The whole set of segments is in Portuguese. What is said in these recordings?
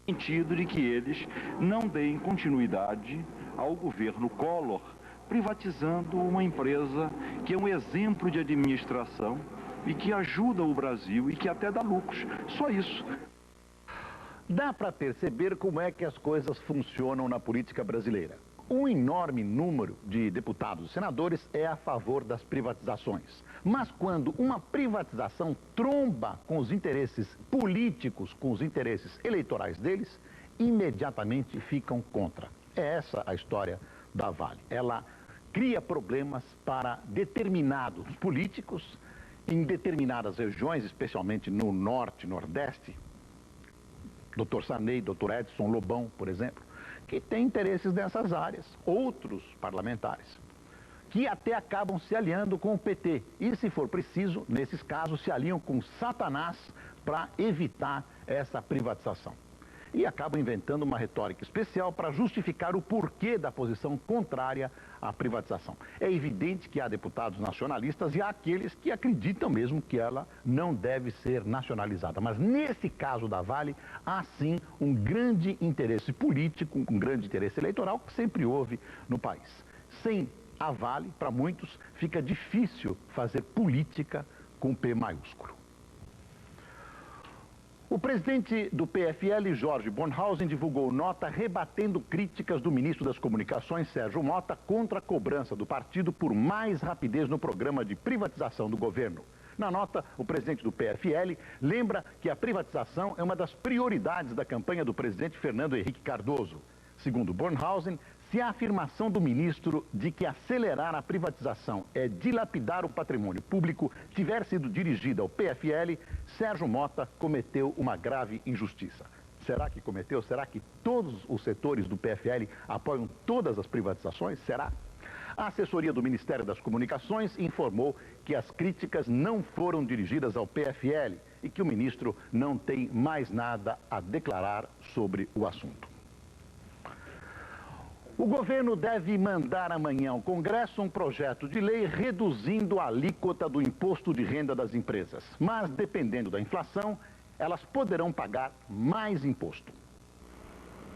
sentido de que eles não deem continuidade ao governo Collor, privatizando uma empresa que é um exemplo de administração e que ajuda o Brasil e que até dá lucros. Só isso. Dá para perceber como é que as coisas funcionam na política brasileira. Um enorme número de deputados e senadores é a favor das privatizações. Mas quando uma privatização tromba com os interesses políticos, com os interesses eleitorais deles, imediatamente ficam contra. É essa a história da Vale. Ela cria problemas para determinados políticos em determinadas regiões, especialmente no norte e nordeste. Dr. Sarney, Dr. Edson Lobão, por exemplo, que tem interesses nessas áreas. Outros parlamentares, que até acabam se aliando com o PT. E, se for preciso, nesses casos, se aliam com Satanás para evitar essa privatização. E acabam inventando uma retórica especial para justificar o porquê da posição contrária à privatização. É evidente que há deputados nacionalistas e há aqueles que acreditam mesmo que ela não deve ser nacionalizada. Mas nesse caso da Vale, há sim um grande interesse político, um grande interesse eleitoral que sempre houve no país. Sem a Vale, para muitos, fica difícil fazer política com P maiúsculo. O presidente do PFL, Jorge Bornhausen, divulgou nota rebatendo críticas do ministro das Comunicações, Sérgio Mota, contra a cobrança do partido por mais rapidez no programa de privatização do governo. Na nota, o presidente do PFL lembra que a privatização é uma das prioridades da campanha do presidente Fernando Henrique Cardoso. Segundo Bornhausen, se a afirmação do ministro de que acelerar a privatização é dilapidar o patrimônio público tiver sido dirigida ao PFL, Sérgio Mota cometeu uma grave injustiça. Será que cometeu? Será que todos os setores do PFL apoiam todas as privatizações? Será? A assessoria do Ministério das Comunicações informou que as críticas não foram dirigidas ao PFL e que o ministro não tem mais nada a declarar sobre o assunto. O governo deve mandar amanhã ao Congresso um projeto de lei reduzindo a alíquota do imposto de renda das empresas. Mas, dependendo da inflação, elas poderão pagar mais imposto.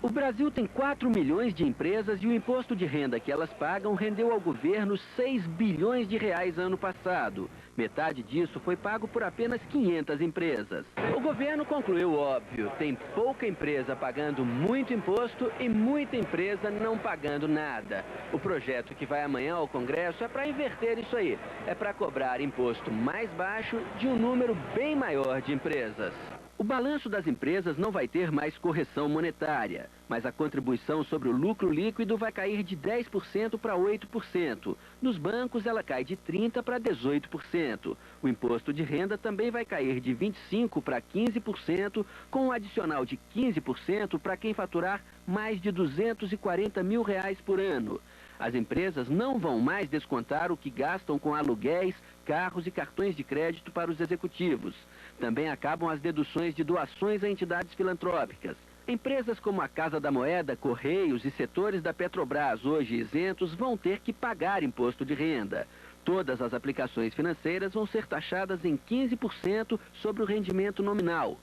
O Brasil tem 4 milhões de empresas e o imposto de renda que elas pagam rendeu ao governo 6 bilhões de reais ano passado. Metade disso foi pago por apenas 500 empresas. O governo concluiu óbvio, tem pouca empresa pagando muito imposto e muita empresa não pagando nada. O projeto que vai amanhã ao Congresso é para inverter isso aí. É para cobrar imposto mais baixo de um número bem maior de empresas. O balanço das empresas não vai ter mais correção monetária, mas a contribuição sobre o lucro líquido vai cair de 10% para 8%. Nos bancos, ela cai de 30% para 18%. O imposto de renda também vai cair de 25% para 15%, com um adicional de 15% para quem faturar mais de R$240 mil por ano. As empresas não vão mais descontar o que gastam com aluguéis, carros e cartões de crédito para os executivos. Também acabam as deduções de doações a entidades filantrópicas. Empresas como a Casa da Moeda, Correios e setores da Petrobras, hoje isentos, vão ter que pagar imposto de renda. Todas as aplicações financeiras vão ser taxadas em 15% sobre o rendimento nominal.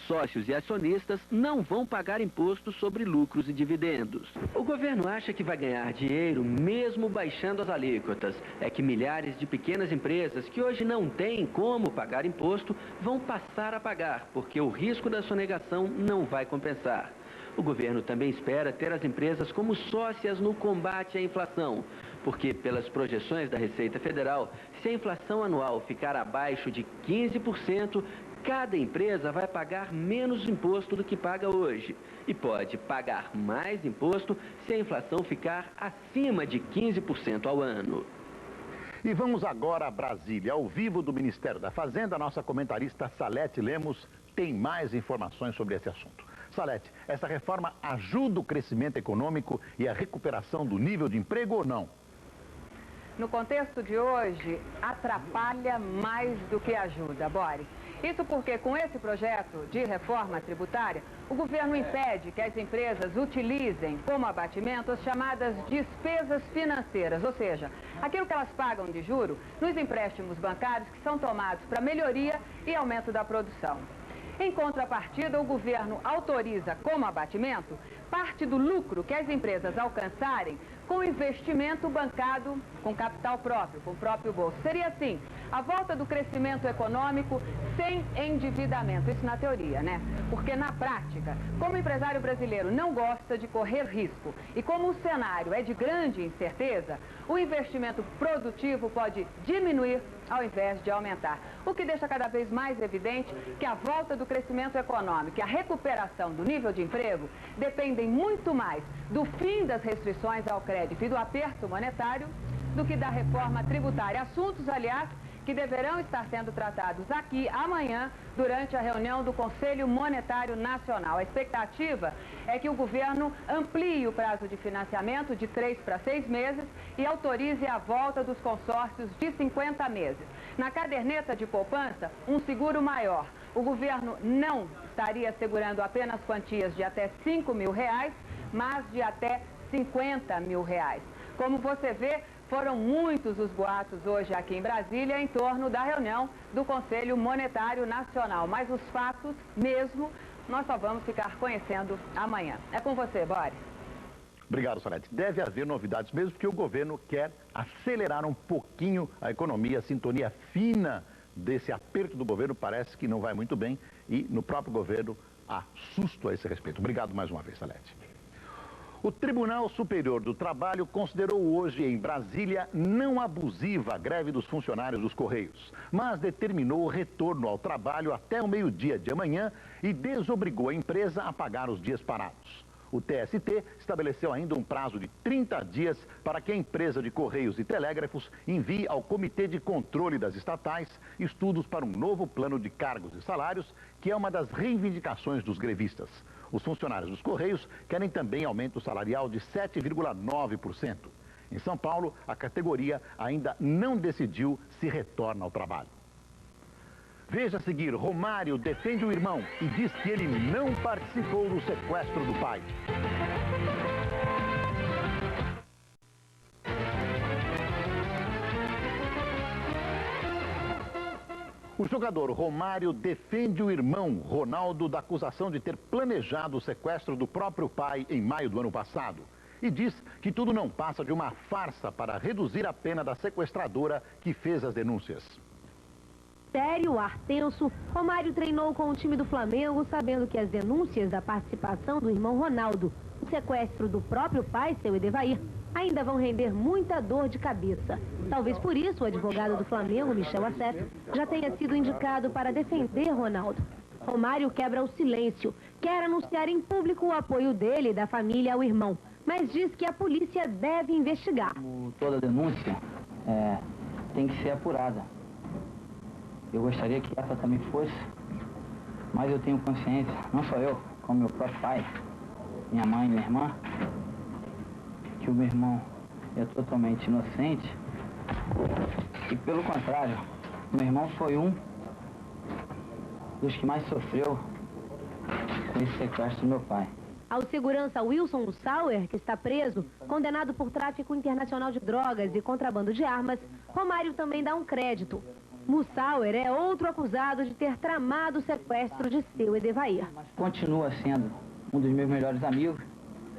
Sócios e acionistas não vão pagar imposto sobre lucros e dividendos. O governo acha que vai ganhar dinheiro mesmo baixando as alíquotas. É que milhares de pequenas empresas que hoje não têm como pagar imposto vão passar a pagar, porque o risco da sonegação não vai compensar. O governo também espera ter as empresas como sócias no combate à inflação, porque pelas projeções da Receita Federal, se a inflação anual ficar abaixo de 15%, cada empresa vai pagar menos imposto do que paga hoje. E pode pagar mais imposto se a inflação ficar acima de 15% ao ano. E vamos agora a Brasília, ao vivo do Ministério da Fazenda. A nossa comentarista Salete Lemos tem mais informações sobre esse assunto. Salete, essa reforma ajuda o crescimento econômico e a recuperação do nível de emprego ou não? No contexto de hoje, atrapalha mais do que ajuda, Boris. Isso porque, com esse projeto de reforma tributária, o governo impede que as empresas utilizem como abatimento as chamadas despesas financeiras, ou seja, aquilo que elas pagam de juro nos empréstimos bancários que são tomados para melhoria e aumento da produção. Em contrapartida, o governo autoriza como abatimento parte do lucro que as empresas alcançarem com investimento bancado com capital próprio, com o próprio bolso. Seria assim, a volta do crescimento econômico sem endividamento. Isso na teoria, né? Porque na prática, como o empresário brasileiro não gosta de correr risco e como o cenário é de grande incerteza, o investimento produtivo pode diminuir ao invés de aumentar. O que deixa cada vez mais evidente que a volta do crescimento econômico e a recuperação do nível de emprego dependem muito mais do fim das restrições ao crédito e do aperto monetário do que da reforma tributária. Assuntos, aliás, que deverão estar sendo tratados aqui amanhã durante a reunião do Conselho Monetário Nacional. A expectativa é que o governo amplie o prazo de financiamento de 3 para 6 meses e autorize a volta dos consórcios de 50 meses. Na caderneta de poupança, um seguro maior. O governo não estaria segurando apenas quantias de até R$5 mil, mas de até R$50 mil. Como você vê, foram muitos os boatos hoje aqui em Brasília em torno da reunião do Conselho Monetário Nacional. Mas os fatos mesmo, nós só vamos ficar conhecendo amanhã. É com você, Boris. Obrigado, Salete. Deve haver novidades mesmo, porque o governo quer acelerar um pouquinho a economia, a sintonia fina desse aperto do governo parece que não vai muito bem e no próprio governo há susto a esse respeito. Obrigado mais uma vez, Salete. O Tribunal Superior do Trabalho considerou hoje em Brasília não abusiva a greve dos funcionários dos Correios, mas determinou o retorno ao trabalho até o meio-dia de amanhã e desobrigou a empresa a pagar os dias parados. O TST estabeleceu ainda um prazo de 30 dias para que a empresa de Correios e Telégrafos envie ao Comitê de Controle das Estatais estudos para um novo plano de cargos e salários, que é uma das reivindicações dos grevistas. Os funcionários dos Correios querem também aumento salarial de 7,9%. Em São Paulo, a categoria ainda não decidiu se retorna ao trabalho. Veja a seguir, Romário defende o irmão e diz que ele não participou do sequestro do pai. O jogador Romário defende o irmão Ronaldo da acusação de ter planejado o sequestro do próprio pai em maio do ano passado. E diz que tudo não passa de uma farsa para reduzir a pena da sequestradora que fez as denúncias. Sério, ar tenso, Romário treinou com o time do Flamengo, sabendo que as denúncias da participação do irmão Ronaldo no sequestro do próprio pai, seu Edevair, ainda vão render muita dor de cabeça. Talvez por isso o advogado do Flamengo, Michel Assef, já tenha sido indicado para defender Ronaldo. Romário quebra o silêncio, quer anunciar em público o apoio dele e da família ao irmão, mas diz que a polícia deve investigar. Toda denúncia tem que ser apurada. Eu gostaria que essa também fosse, mas eu tenho consciência, não só eu, como meu próprio pai, minha mãe e minha irmã, que o meu irmão é totalmente inocente e, pelo contrário, meu irmão foi um dos que mais sofreu com esse sequestro do meu pai. Ao segurança Wilson Mussauer, que está preso, condenado por tráfico internacional de drogas e contrabando de armas, Romário também dá um crédito. Mussauer é outro acusado de ter tramado o sequestro de seu Edevair. Continua sendo um dos meus melhores amigos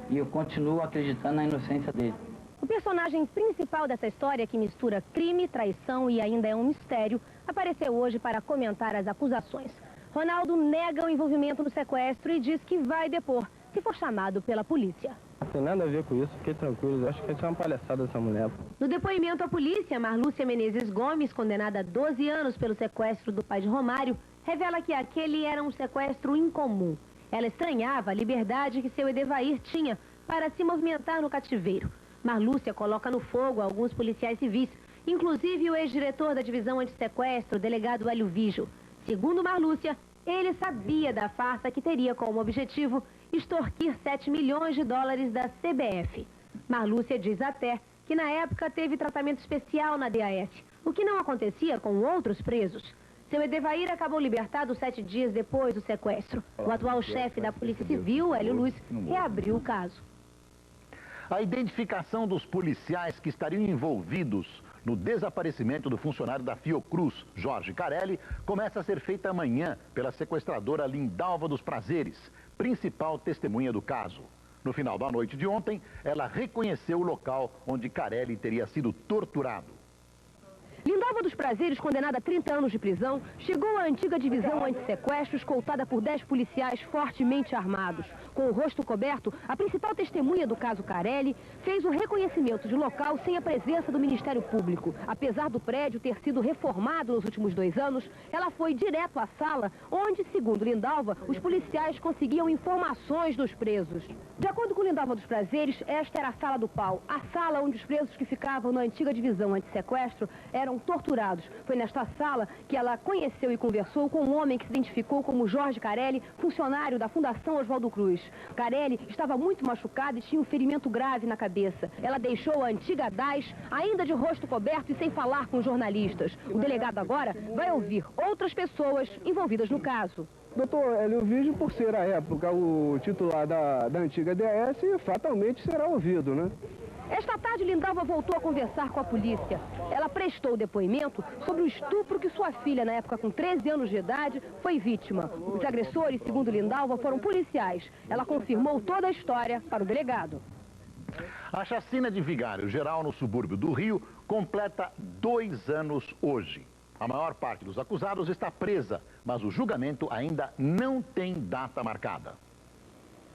e eu continuo acreditando na inocência dele. O personagem principal dessa história, que mistura crime, traição e ainda é um mistério, apareceu hoje para comentar as acusações. Ronaldo nega o envolvimento no sequestro e diz que vai depor, se for chamado pela polícia. Não tem nada a ver com isso, fiquei tranquilo. Eu acho que isso é uma palhaçada dessa mulher. No depoimento à polícia, Marlúcia Menezes Gomes, condenada a 12 anos pelo sequestro do pai de Romário, revela que aquele era um sequestro incomum. Ela estranhava a liberdade que seu Edevair tinha para se movimentar no cativeiro. Marlúcia coloca no fogo alguns policiais civis, inclusive o ex-diretor da divisão antissequestro, o delegado Hélio Vigio. Segundo Marlúcia, ele sabia da farsa que teria como objetivo extorquir 7 milhões de dólares da CBF. Marlúcia diz até que na época teve tratamento especial na DAS, o que não acontecia com outros presos. Seu Edevair acabou libertado 7 dias depois do sequestro. O atual chefe da Polícia Civil, Hélio Luz, reabriu o caso. A identificação dos policiais que estariam envolvidos no desaparecimento do funcionário da Fiocruz, Jorge Carelli, começa a ser feita amanhã pela sequestradora Lindalva dos Prazeres, principal testemunha do caso. No final da noite de ontem, ela reconheceu o local onde Carelli teria sido torturado. Lindalva dos Prazeres, condenada a 30 anos de prisão, chegou à antiga divisão antissequestro, escoltada por 10 policiais fortemente armados. Com o rosto coberto, a principal testemunha do caso Carelli fez o reconhecimento de local sem a presença do Ministério Público. Apesar do prédio ter sido reformado nos últimos 2 anos, ela foi direto à sala, onde, segundo Lindalva, os policiais conseguiam informações dos presos. De acordo com Lindalva dos Prazeres, esta era a sala do pau, a sala onde os presos que ficavam na antiga divisão antissequestro eram torturados. Foi nesta sala que ela conheceu e conversou com um homem que se identificou como Jorge Carelli, funcionário da Fundação Oswaldo Cruz. Carelli estava muito machucado e tinha um ferimento grave na cabeça. Ela deixou a antiga DAS, ainda de rosto coberto e sem falar com jornalistas. O delegado agora vai ouvir outras pessoas envolvidas no caso. Doutor Hélio Vídeo, por ser à época o titular da antiga DAS, fatalmente será ouvido, né? Esta tarde, Lindalva voltou a conversar com a polícia. Ela prestou depoimento sobre o estupro que sua filha, na época com 13 anos de idade, foi vítima. Os agressores, segundo Lindalva, foram policiais. Ela confirmou toda a história para o delegado. A chacina de Vigário Geral, no subúrbio do Rio, completa 2 anos hoje. A maior parte dos acusados está presa, mas o julgamento ainda não tem data marcada.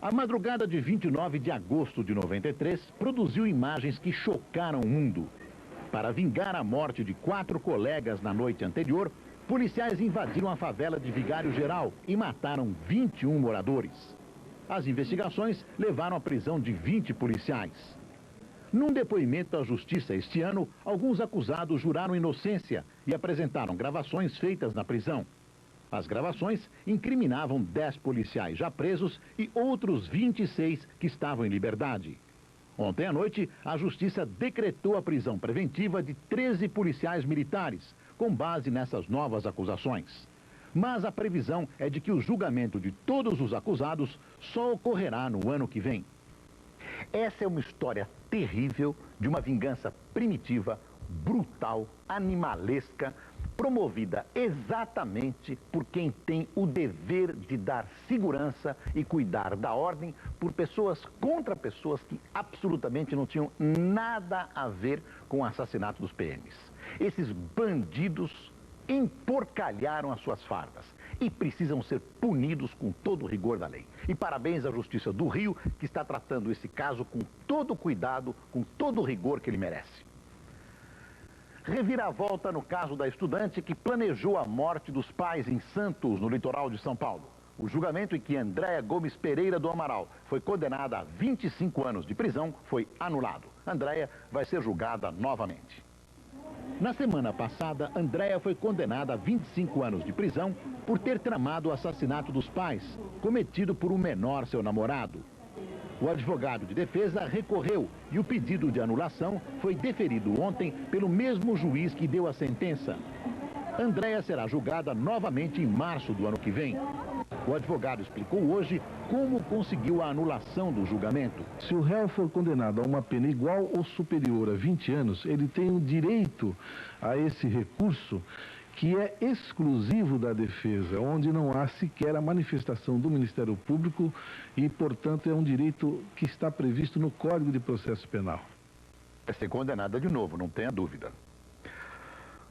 A madrugada de 29 de agosto de 93 produziu imagens que chocaram o mundo. Para vingar a morte de 4 colegas na noite anterior, policiais invadiram a favela de Vigário Geral e mataram 21 moradores. As investigações levaram à prisão de 20 policiais. Num depoimento à justiça este ano, alguns acusados juraram inocência e apresentaram gravações feitas na prisão. As gravações incriminavam 10 policiais já presos e outros 26 que estavam em liberdade. Ontem à noite, a justiça decretou a prisão preventiva de 13 policiais militares, com base nessas novas acusações. Mas a previsão é de que o julgamento de todos os acusados só ocorrerá no ano que vem. Essa é uma história terrível de uma vingança primitiva, brutal, animalesca, promovida exatamente por quem tem o dever de dar segurança e cuidar da ordem por pessoas contra pessoas que absolutamente não tinham nada a ver com o assassinato dos PMs. Esses bandidos emporcalharam as suas fardas e precisam ser punidos com todo o rigor da lei. E parabéns à Justiça do Rio, que está tratando esse caso com todo o cuidado, com todo o rigor que ele merece. Reviravolta no caso da estudante que planejou a morte dos pais em Santos, no litoral de São Paulo. O julgamento em que Andréia Gomes Pereira do Amaral foi condenada a 25 anos de prisão foi anulado. Andréia vai ser julgada novamente. Na semana passada, Andréia foi condenada a 25 anos de prisão por ter tramado o assassinato dos pais, cometido por um menor, seu namorado. O advogado de defesa recorreu e o pedido de anulação foi deferido ontem pelo mesmo juiz que deu a sentença. Andréia será julgada novamente em março do ano que vem. O advogado explicou hoje como conseguiu a anulação do julgamento. Se o réu for condenado a uma pena igual ou superior a 20 anos, ele tem o direito a esse recurso que é exclusivo da defesa, onde não há sequer a manifestação do Ministério Público e, portanto, é um direito que está previsto no Código de Processo Penal. Vai ser condenada de novo, não tenha dúvida.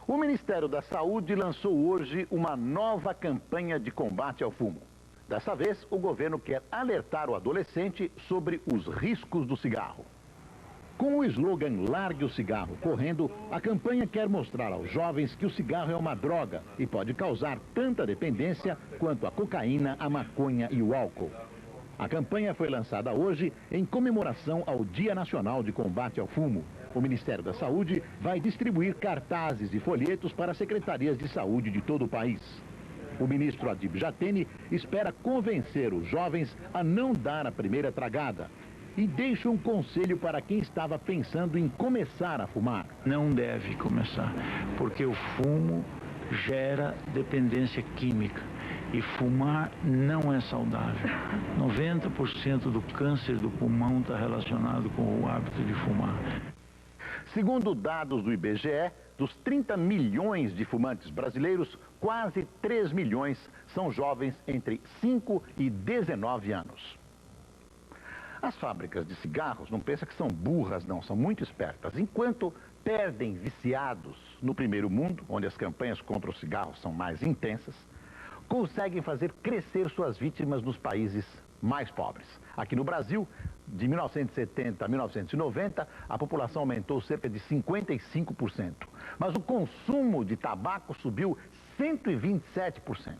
O Ministério da Saúde lançou hoje uma nova campanha de combate ao fumo. Dessa vez, o governo quer alertar o adolescente sobre os riscos do cigarro. Com o slogan Largue o Cigarro Correndo, a campanha quer mostrar aos jovens que o cigarro é uma droga e pode causar tanta dependência quanto a cocaína, a maconha e o álcool. A campanha foi lançada hoje em comemoração ao Dia Nacional de Combate ao Fumo. O Ministério da Saúde vai distribuir cartazes e folhetos para as secretarias de saúde de todo o país. O ministro Adib Jatene espera convencer os jovens a não dar a primeira tragada e deixa um conselho para quem estava pensando em começar a fumar. Não deve começar, porque o fumo gera dependência química e fumar não é saudável. 90% do câncer do pulmão está relacionado com o hábito de fumar. Segundo dados do IBGE, dos 30 milhões de fumantes brasileiros, quase 3 milhões são jovens entre 5 e 19 anos. As fábricas de cigarros, não pensa que são burras, não, são muito espertas. Enquanto perdem viciados no primeiro mundo, onde as campanhas contra os cigarros são mais intensas, conseguem fazer crescer suas vítimas nos países mais pobres. Aqui no Brasil, de 1970 a 1990, a população aumentou cerca de 55%. Mas o consumo de tabaco subiu 127%.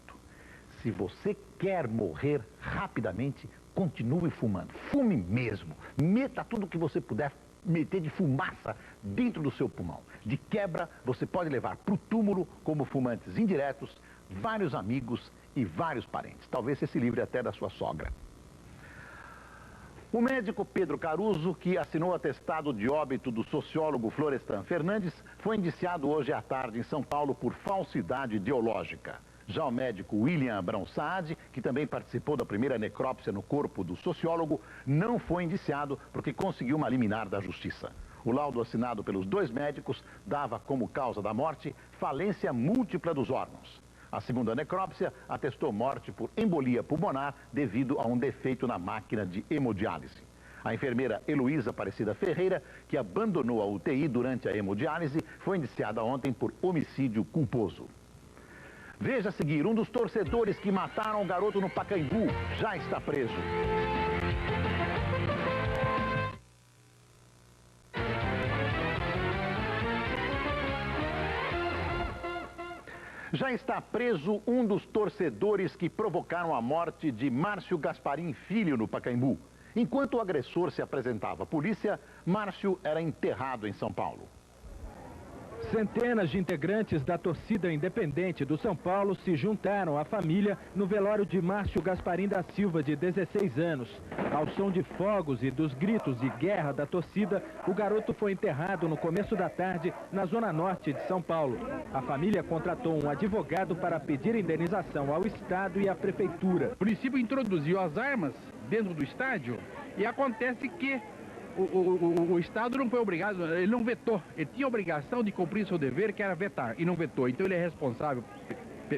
Se você quer morrer rapidamente, continue fumando. Fume mesmo. Meta tudo que você puder meter de fumaça dentro do seu pulmão. De quebra, você pode levar para o túmulo como fumantes indiretos, vários amigos e vários parentes. Talvez você se livre até da sua sogra. O médico Pedro Caruso, que assinou o atestado de óbito do sociólogo Florestan Fernandes, foi indiciado hoje à tarde em São Paulo por falsidade ideológica. Já o médico William Abrão Saad, que também participou da primeira necrópsia no corpo do sociólogo, não foi indiciado porque conseguiu uma liminar da justiça. O laudo assinado pelos dois médicos dava como causa da morte falência múltipla dos órgãos. A segunda necrópsia atestou morte por embolia pulmonar devido a um defeito na máquina de hemodiálise. A enfermeira Heloísa Aparecida Ferreira, que abandonou a UTI durante a hemodiálise, foi indiciada ontem por homicídio culposo. Veja a seguir, um dos torcedores que mataram o garoto no Pacaembu já está preso. Já está preso um dos torcedores que provocaram a morte de Márcio Gasparim Filho no Pacaembu. Enquanto o agressor se apresentava à polícia, Márcio era enterrado em São Paulo. Centenas de integrantes da torcida independente do São Paulo se juntaram à família no velório de Márcio Gasparim da Silva, de 16 anos. Ao som de fogos e dos gritos de guerra da torcida, o garoto foi enterrado no começo da tarde na zona norte de São Paulo. A família contratou um advogado para pedir indenização ao Estado e à Prefeitura. O município introduziu as armas dentro do estádio e acontece que o Estado não foi obrigado, ele não vetou. Ele tinha a obrigação de cumprir seu dever, que era vetar, e não vetou. Então ele é responsável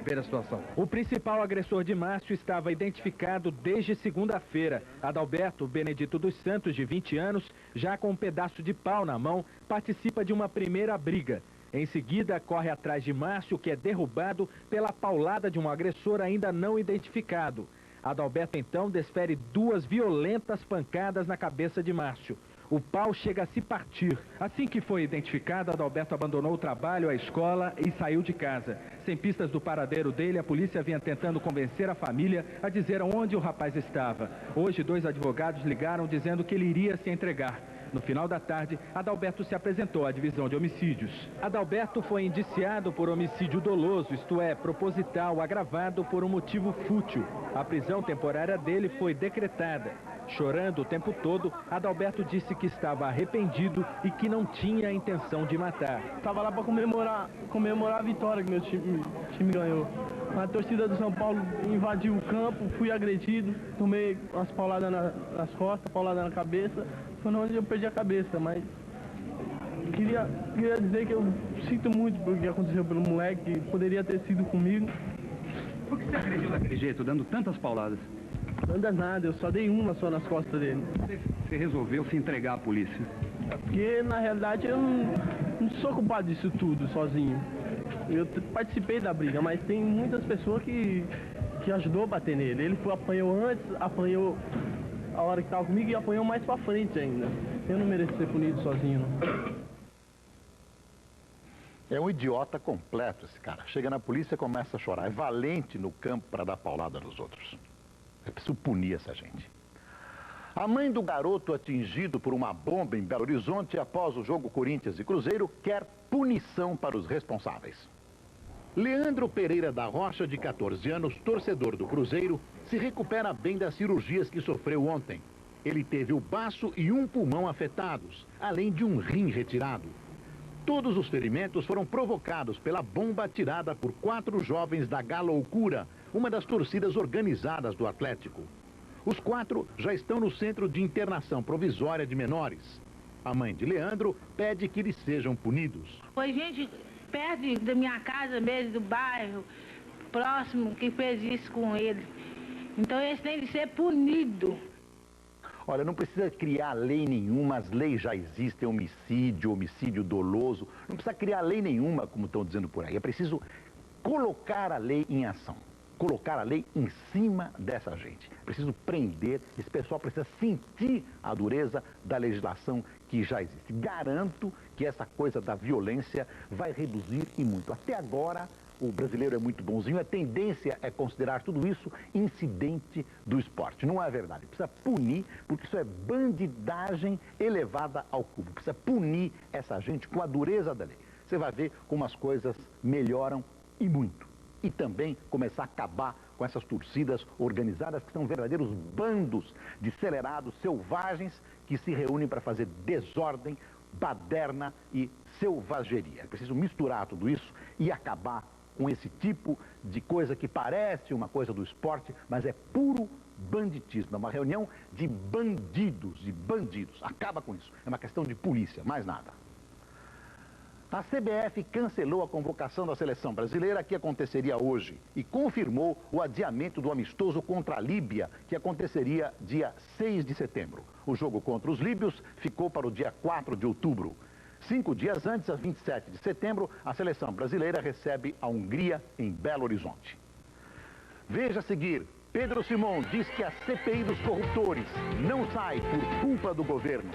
pela situação. O principal agressor de Márcio estava identificado desde segunda-feira. Adalberto Benedito dos Santos, de 20 anos, já com um pedaço de pau na mão, participa de uma primeira briga. Em seguida, corre atrás de Márcio, que é derrubado pela paulada de um agressor ainda não identificado. Adalberto, então, desfere 2 violentas pancadas na cabeça de Márcio. O pau chega a se partir. Assim que foi identificado, Adalberto abandonou o trabalho, a escola e saiu de casa. Sem pistas do paradeiro dele, a polícia vinha tentando convencer a família a dizer onde o rapaz estava. Hoje, 2 advogados ligaram dizendo que ele iria se entregar. No final da tarde, Adalberto se apresentou à divisão de homicídios. Adalberto foi indiciado por homicídio doloso, isto é, proposital, agravado por um motivo fútil. A prisão temporária dele foi decretada. Chorando o tempo todo, Adalberto disse que estava arrependido e que não tinha a intenção de matar. Estava lá para comemorar a vitória que meu time ganhou. A torcida do São Paulo invadiu o campo, fui agredido, tomei umas pauladas nas costas, paulada na cabeça. Foi onde eu perdi a cabeça, mas queria dizer que eu sinto muito pelo que aconteceu pelo moleque, que poderia ter sido comigo. Por que você agrediu daquele jeito, dando tantas pauladas? Não anda nada, eu só dei uma só nas costas dele. Você resolveu se entregar à polícia? Porque, na realidade, eu não sou culpado disso tudo sozinho. Eu participei da briga, mas tem muitas pessoas que ajudou a bater nele. Ele apanhou antes, apanhou a hora que estava comigo e apanhou mais pra frente ainda. Eu não mereço ser punido sozinho, não. É um idiota completo esse cara. Chega na polícia e começa a chorar. É valente no campo para dar paulada nos outros. É preciso punir essa gente. A mãe do garoto atingido por uma bomba em Belo Horizonte após o jogo Corinthians e Cruzeiro quer punição para os responsáveis. Leandro Pereira da Rocha, de 14 anos, torcedor do Cruzeiro, se recupera bem das cirurgias que sofreu ontem. Ele teve o baço e um pulmão afetados, além de um rim retirado. Todos os ferimentos foram provocados pela bomba atirada por 4 jovens da Galoucura, uma das torcidas organizadas do Atlético. Os 4 já estão no Centro de Internação Provisória de Menores. A mãe de Leandro pede que eles sejam punidos. Foi gente perto da minha casa mesmo, do bairro, próximo, que fez isso com ele. Então eles têm de ser punidos. Olha, não precisa criar lei nenhuma, as leis já existem, homicídio doloso. Não precisa criar lei nenhuma, como estão dizendo por aí. É preciso colocar a lei em ação. Colocar a lei em cima dessa gente. Preciso prender, esse pessoal precisa sentir a dureza da legislação que já existe. Garanto que essa coisa da violência vai reduzir e muito. Até agora, o brasileiro é muito bonzinho, a tendência é considerar tudo isso incidente do esporte. Não é verdade. Precisa punir, porque isso é bandidagem elevada ao cubo. Precisa punir essa gente com a dureza da lei. Você vai ver como as coisas melhoram e muito. E também começar a acabar com essas torcidas organizadas que são verdadeiros bandos de acelerados selvagens que se reúnem para fazer desordem, baderna e selvageria. É preciso misturar tudo isso e acabar com esse tipo de coisa que parece uma coisa do esporte, mas é puro banditismo. É uma reunião de bandidos. Acaba com isso. É uma questão de polícia, mais nada. A CBF cancelou a convocação da seleção brasileira, que aconteceria hoje, e confirmou o adiamento do amistoso contra a Líbia, que aconteceria dia 6 de setembro. O jogo contra os líbios ficou para o dia 4 de outubro. 5 dias antes, a 27 de setembro, a seleção brasileira recebe a Hungria em Belo Horizonte. Veja a seguir. Pedro Simon diz que a CPI dos corruptores não sai por culpa do governo.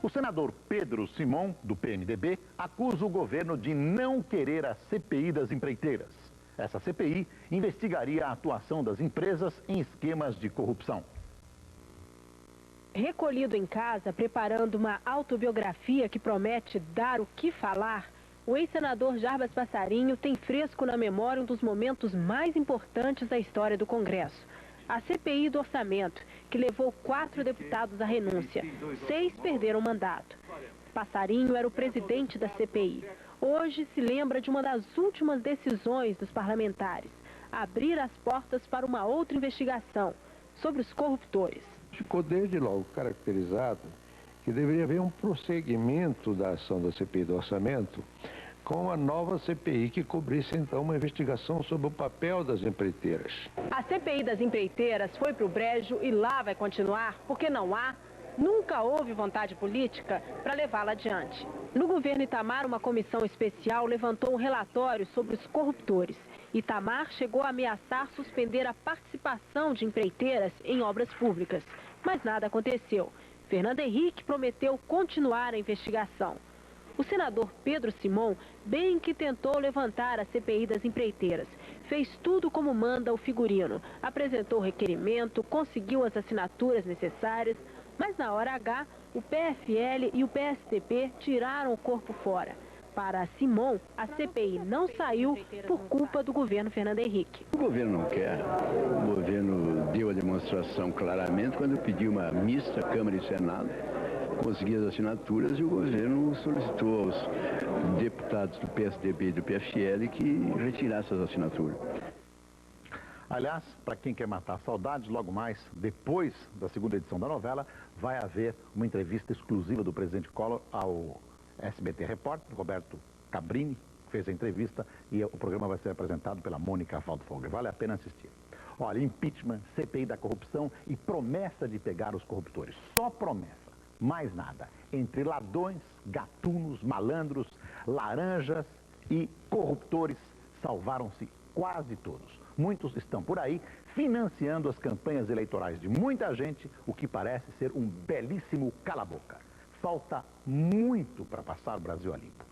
O senador Pedro Simon, do PMDB, acusa o governo de não querer a CPI das empreiteiras. Essa CPI investigaria a atuação das empresas em esquemas de corrupção. Recolhido em casa, preparando uma autobiografia que promete dar o que falar, o ex-senador Jarbas Passarinho tem fresco na memória um dos momentos mais importantes da história do Congresso. A CPI do orçamento, que levou 4 deputados à renúncia. 6 perderam o mandato. Passarinho era o presidente da CPI. Hoje se lembra de uma das últimas decisões dos parlamentares: abrir as portas para uma outra investigação sobre os corruptores. Ficou desde logo caracterizado que deveria haver um prosseguimento da ação da CPI do orçamento com a nova CPI que cobrisse então uma investigação sobre o papel das empreiteiras. A CPI das empreiteiras foi para o brejo e lá vai continuar, porque nunca houve vontade política para levá-la adiante. No governo Itamar, uma comissão especial levantou um relatório sobre os corruptores. Itamar chegou a ameaçar suspender a participação de empreiteiras em obras públicas, mas nada aconteceu. Fernando Henrique prometeu continuar a investigação. O senador Pedro Simon bem que tentou levantar a CPI das empreiteiras. Fez tudo como manda o figurino. Apresentou o requerimento, conseguiu as assinaturas necessárias, mas na hora H, o PFL e o PSDB tiraram o corpo fora. Para Simon, a CPI não saiu por culpa do governo Fernando Henrique. O governo não quer. O governo deu a demonstração claramente quando pediu uma mista Câmara e Senado. Conseguiu as assinaturas e o governo solicitou aos deputados do PSDB e do PFL que retirassem as assinaturas. Aliás, para quem quer matar a saudade, logo mais, depois da segunda edição da novela, vai haver uma entrevista exclusiva do presidente Collor ao SBT Repórter, Roberto Cabrini, fez a entrevista e o programa vai ser apresentado pela Mônica Waldvogel. Vale a pena assistir. Olha, impeachment, CPI da corrupção e promessa de pegar os corruptores. Só promessa. Mais nada. Entre ladrões, gatunos, malandros, laranjas e corruptores, salvaram-se quase todos. Muitos estão por aí financiando as campanhas eleitorais de muita gente, o que parece ser um belíssimo cala-boca. Falta muito para passar o Brasil a limpo.